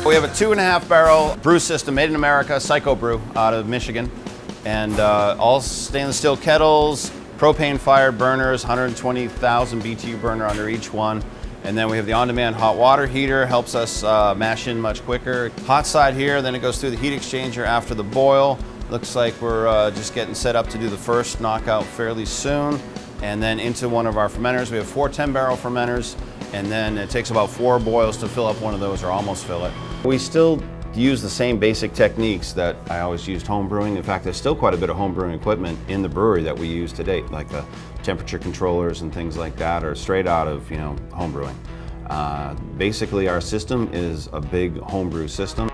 We have a 2.5 barrel brew system made in America, Psycho Brew, out of Michigan. And all stainless steel kettles, propane fired burners, 120,000 BTU burner under each one. And then we have the on-demand hot water heater, helps us mash in much quicker. Hot side here, then it goes through the heat exchanger after the boil. Looks like we're just getting set up to do the first knockout fairly soon. And then into one of our fermenters. We have 4 10-barrel fermenters, and then it takes about 4 boils to fill up one of those, or almost fill it. We still use the same basic techniques that I always used home brewing. In fact, there's still quite a bit of home brewing equipment in the brewery that we use to date, like the temperature controllers and things like that are straight out of, home brewing. Basically, our system is a big homebrew system.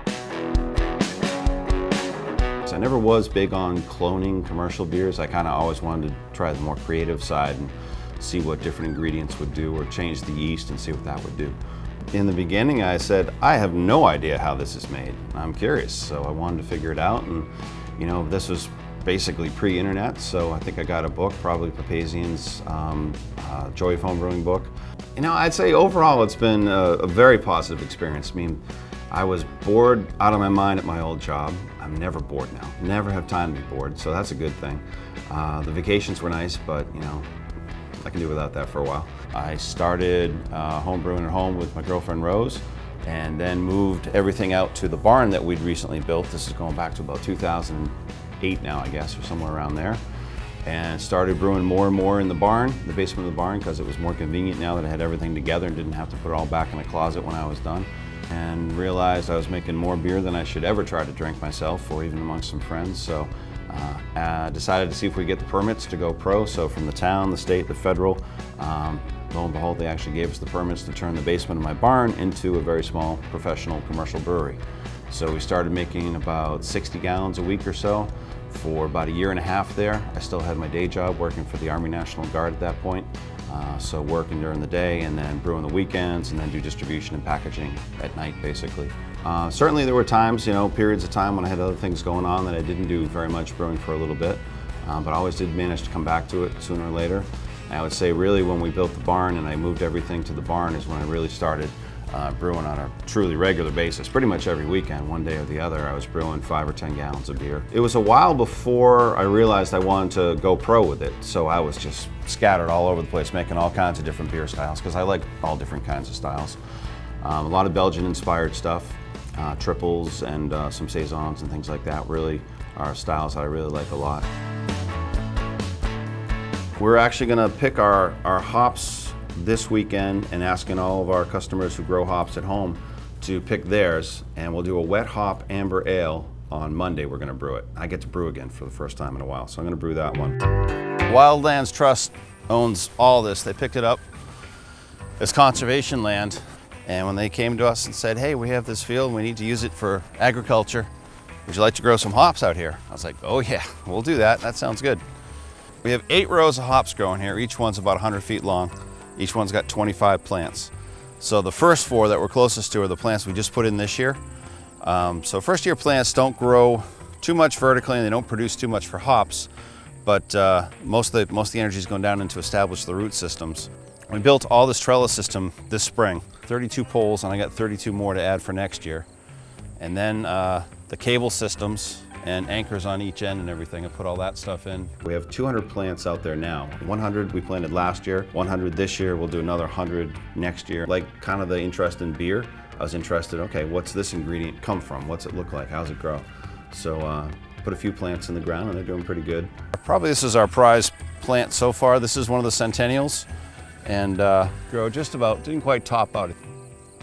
I never was big on cloning commercial beers. I kind of always wanted to try the more creative side and see what different ingredients would do, or change the yeast and see what that would do. In the beginning, I said, I have no idea how this is made. I'm curious, so I wanted to figure it out. And this was basically pre-internet, so I think I got a book, probably Papazian's Joy of Homebrewing book. I'd say overall it's been a very positive experience. I mean, I was bored out of my mind at my old job. I'm never bored now. Never have time to be bored, so that's a good thing. The vacations were nice, but I can do without that for a while. I started home brewing at home with my girlfriend Rose, and then moved everything out to the barn that we'd recently built. This is going back to about 2008 now, I guess, or somewhere around there. And started brewing more and more in the barn, the basement of the barn, because it was more convenient now that I had everything together and didn't have to put it all back in a closet when I was done. And realized I was making more beer than I should ever try to drink myself, or even amongst some friends. So decided to see if we could get the permits to go pro. So from the town, the state, the federal, lo and behold, they actually gave us the permits to turn the basement of my barn into a very small professional commercial brewery. So we started making about 60 gallons a week or so for about 1.5 years there. I still had my day job working for the Army National Guard at that point. So working during the day and then brewing the weekends, and then do distribution and packaging at night, basically. Certainly there were times, periods of time when I had other things going on that I didn't do very much brewing for a little bit, but I always did manage to come back to it sooner or later. I would say really when we built the barn and I moved everything to the barn is when I really started brewing on a truly regular basis. Pretty much every weekend, one day or the other, I was brewing 5 or 10 gallons of beer. It was a while before I realized I wanted to go pro with it, so I was just scattered all over the place, making all kinds of different beer styles, because I like all different kinds of styles. A lot of Belgian-inspired stuff, triples and some saisons and things like that really are styles that I really like a lot. We're actually going to pick our hops this weekend and asking all of our customers who grow hops at home to pick theirs, and we'll do a wet hop amber ale on Monday. We're going to brew it. I get to brew again for the first time in a while, so I'm going to brew that one. Wildlands Trust owns all this. They picked it up as conservation land, and when they came to us and said, hey, we have this field and we need to use it for agriculture, would you like to grow some hops out here? I was like, oh yeah, we'll do that. That sounds good. We have 8 rows of hops growing here. Each one's about 100 feet long. Each one's got 25 plants. So the first 4 that we're closest to are the plants we just put in this year. So first year plants don't grow too much vertically and they don't produce too much for hops, but most of the energy is going down into establish the root systems. We built all this trellis system this spring, 32 poles, and I got 32 more to add for next year. And then the cable systems and anchors on each end and everything. I put all that stuff in. We have 200 plants out there now. 100 we planted last year, 100 this year, we'll do another 100 next year. Like kind of the interest in beer, I was interested, okay, what's this ingredient come from? What's it look like? How's it grow? So put a few plants in the ground and they're doing pretty good. Probably this is our prize plant so far. This is one of the centennials, and grow just about, didn't quite top out.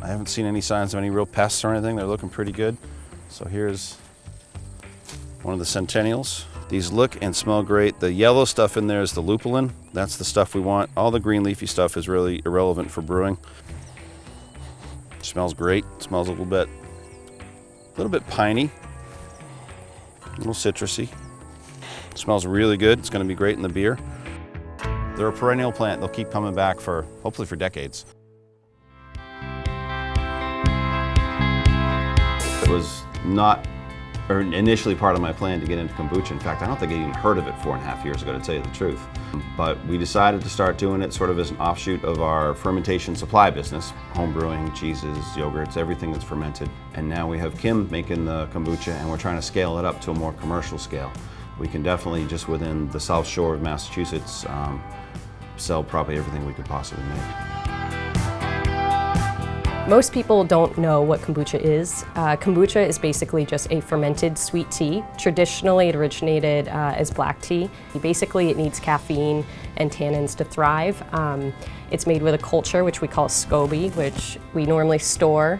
I haven't seen any signs of any real pests or anything. They're looking pretty good. So here's one of the centennials. These look and smell great. The yellow stuff in there is the lupulin. That's the stuff we want. All the green leafy stuff is really irrelevant for brewing. It smells great. It smells a little bit piney, a little citrusy. It smells really good. It's going to be great in the beer. They're a perennial plant. They'll keep coming back for, hopefully for decades. was not initially part of my plan to get into kombucha. In fact, I don't think I even heard of it 4.5 years ago, to tell you the truth. But we decided to start doing it sort of as an offshoot of our fermentation supply business, home brewing, cheeses, yogurts, everything that's fermented. And now we have Kim making the kombucha, and we're trying to scale it up to a more commercial scale. We can definitely, just within the South Shore of Massachusetts, sell probably everything we could possibly make. Most people don't know what kombucha is. Kombucha is basically just a fermented sweet tea. Traditionally, it originated as black tea. Basically, it needs caffeine and tannins to thrive. It's made with a culture, which we call SCOBY, which we normally store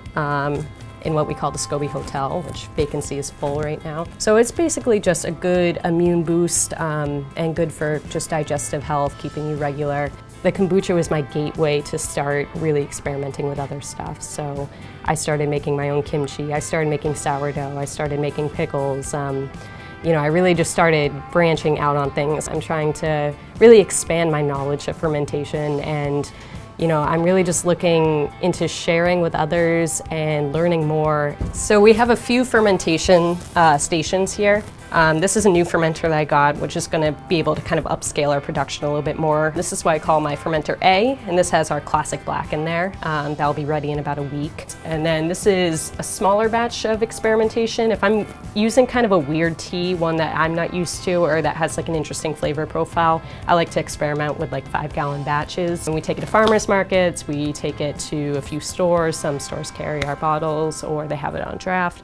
in what we call the SCOBY Hotel, which vacancy is full right now. So it's basically just a good immune boost and good for just digestive health, keeping you regular. The kombucha was my gateway to start really experimenting with other stuff. So I started making my own kimchi, I started making sourdough, I started making pickles. You know, I really just started branching out on things. I'm trying to really expand my knowledge of fermentation, and you know, I'm really just looking into sharing with others and learning more. So we have a few fermentation stations here. This is a new fermenter that I got, which is going to be able to kind of upscale our production a little bit more. This is what I call my fermenter A, and this has our classic black in there. That'll be ready in about a week. And then this is a smaller batch of experimentation. If I'm using kind of a weird tea, one that I'm not used to or that has like an interesting flavor profile, I like to experiment with like 5-gallon batches. And we take it to farmers markets, we take it to a few stores. Some stores carry our bottles or they have it on draft.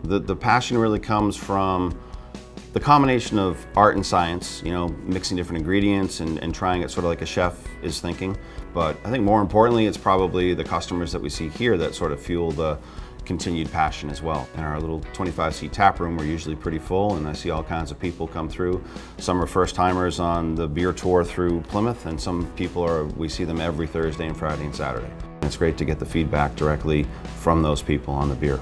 The passion really comes from the combination of art and science, you know, mixing different ingredients and trying it sort of like a chef is thinking. But I think more importantly, it's probably the customers that we see here that sort of fuel the continued passion as well. In our little 25-seat tap room, we're usually pretty full, and I see all kinds of people come through. Some are first-timers on the beer tour through Plymouth, and some people we see them every Thursday and Friday and Saturday. And it's great to get the feedback directly from those people on the beer.